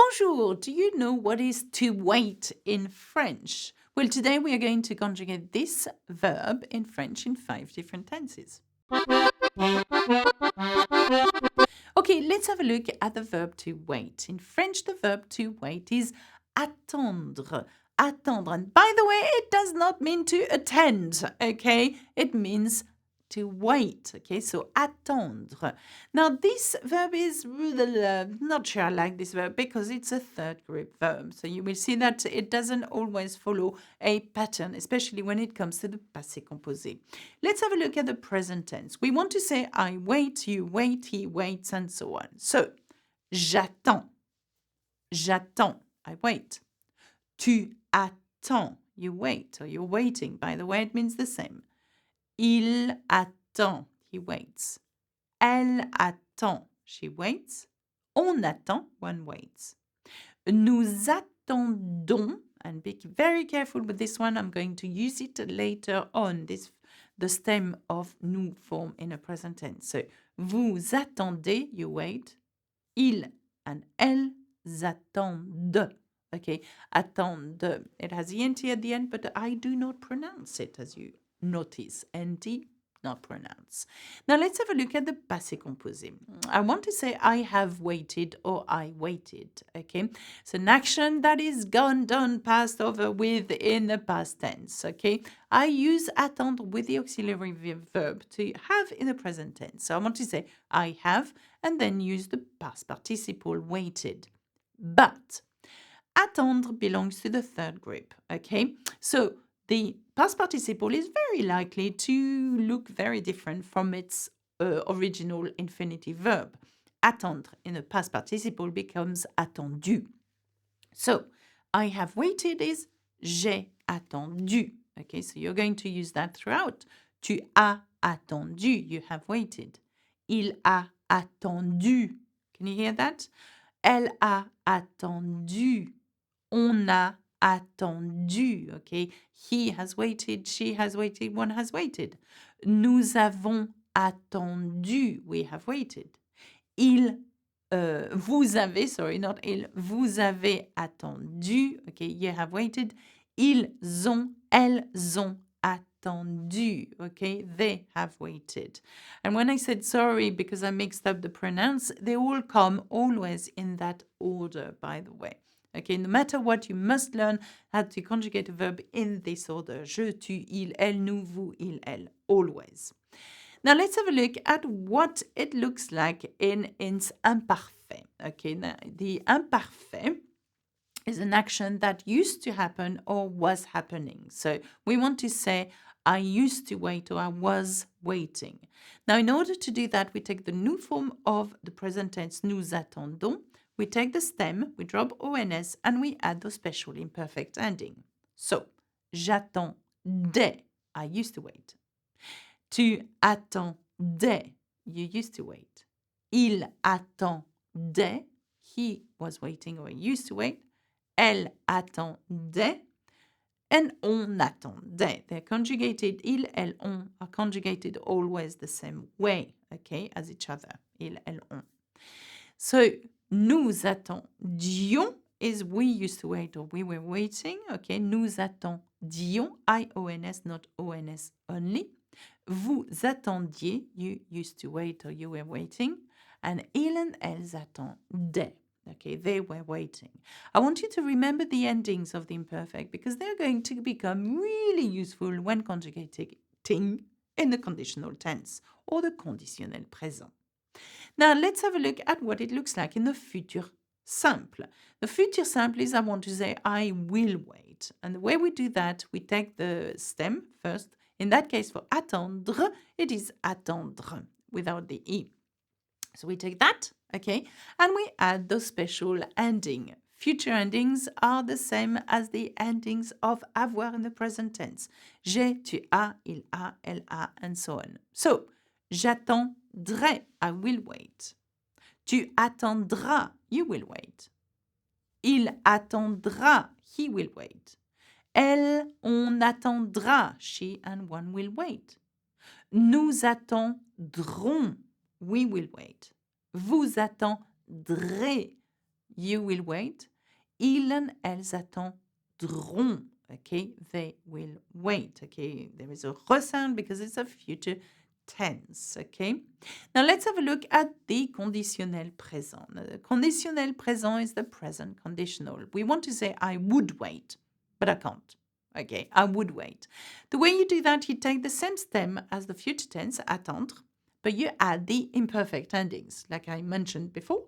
Bonjour, do you know what is to wait in French? Well, today we are going to conjugate this verb in French in 5 different tenses. Okay, let's have a look at the verb to wait. In French, the verb to wait is attendre. Attendre. And by the way, it does not mean to attend, okay? It means to wait, okay? So attendre. Now, this verb is not sure I like this verb because it's a third group verb. So you will see that it doesn't always follow a pattern, especially when it comes to the passé composé. Let's have a look at the present tense. We want to say I wait, you wait, he waits, and so on. So, j'attends. J'attends. I wait. Tu attends. You wait, or you're waiting. By the way, it means the same. Il attend. He waits. Elle attend. She waits. On attend. One waits. Nous attendons. And be very careful with this one. I'm going to use it later on. The stem of nous form in a present tense. So, vous attendez. You wait. Ils and elles attendent. Okay, attendre. It has ENT at the end, but I do not pronounce it, as you notice. NT, not pronounce. Now let's have a look at the passé composé. I want to say I have waited or I waited. Okay, it's an action that is gone, done, passed over with in the past tense. Okay, I use attendre with the auxiliary verb to have in the present tense. So I want to say I have and then use the past participle waited. But attendre belongs to the third group, okay? So the past participle is very likely to look very different from its original infinitive verb. Attendre in the past participle becomes attendu. So I have waited is j'ai attendu, okay? So you're going to use that throughout. Tu as attendu, you have waited. Il a attendu. Can you hear that? Elle a attendu. On a attendu, okay? He has waited, she has waited, one has waited. Nous avons attendu, we have waited. Vous avez, sorry, not il, vous avez attendu, okay, you have waited. Ils ont, elles ont attendu, okay, they have waited. And when I said sorry because I mixed up the pronouns, they all come always in that order, by the way. Okay, no matter what, you must learn how to conjugate a verb in this order. Je, tu, il, elle, nous, vous, il, elle, always. Now let's have a look at what it looks like in its imparfait. Okay, now the imparfait is an action that used to happen or was happening. So we want to say, I used to wait or I was waiting. Now in order to do that, we take the new form of the present tense, nous attendons. We take the stem, we drop ONS, and we add the special imperfect ending. So, j'attendais, I used to wait. Tu attendais, you used to wait. Il attendait, he was waiting or he used to wait. Elle attendait, and on attendait. They're conjugated, il, elle, on are conjugated always the same way, okay, as each other. Il, elle, on. So, nous attendions is we used to wait or we were waiting. Okay, nous attendions, I-O-N-S, not O-N-S only. Vous attendiez, you used to wait or you were waiting. And ils and elles attendaient. Okay, they were waiting. I want you to remember the endings of the imperfect because they're going to become really useful when conjugating in the conditional tense or the conditionnel présent. Now, let's have a look at what it looks like in the futur simple. The futur simple is I want to say I will wait. And the way we do that, we take the stem first. In that case, for attendre, it is attendre without the E. So we take that, okay, and we add the special ending. Future endings are the same as the endings of avoir in the present tense. J'ai, tu as, il a, elle a, and so on. So, j'attendrai, I will wait. Tu attendras, you will wait. Il attendra, he will wait. Elle, on attendra, she and one will wait. Nous attendrons, we will wait. Vous attendrez, you will wait. Elles attendront. Okay, they will wait. Okay, there is a re sound because it's a future tense. Okay, now let's have a look at the conditionnel présent. The conditionnel présent is the present conditional. We want to say I would wait, but I can't. Okay, I would wait. The way you do that, you take the same stem as the future tense, attendre, but you add the imperfect endings, like I mentioned before.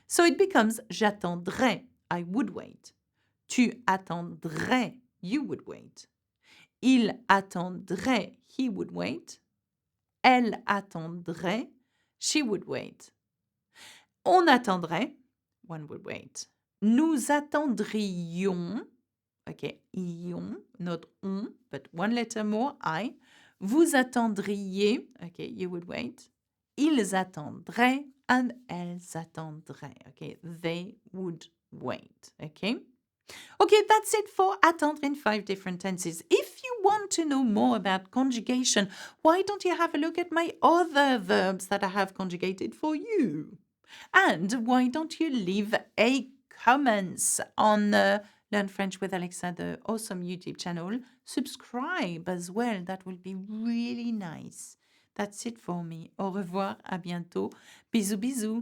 So it becomes j'attendrai, I would wait. Tu attendrais, you would wait. Il attendrait, he would wait. Elle attendrait, she would wait. On attendrait, one would wait. Nous attendrions, okay, ions, not on, but one letter more, I. Vous attendriez, okay, you would wait. Ils attendraient and elles attendraient, okay, they would wait, okay. Okay, that's it for attendre in 5 different tenses. If you want to know more about conjugation, why don't you have a look at my other verbs that I have conjugated for you? And why don't you leave a comments on Learn French with Alexa, the awesome YouTube channel. Subscribe as well. That will be really nice. That's it for me. Au revoir, à bientôt. Bisous, bisous.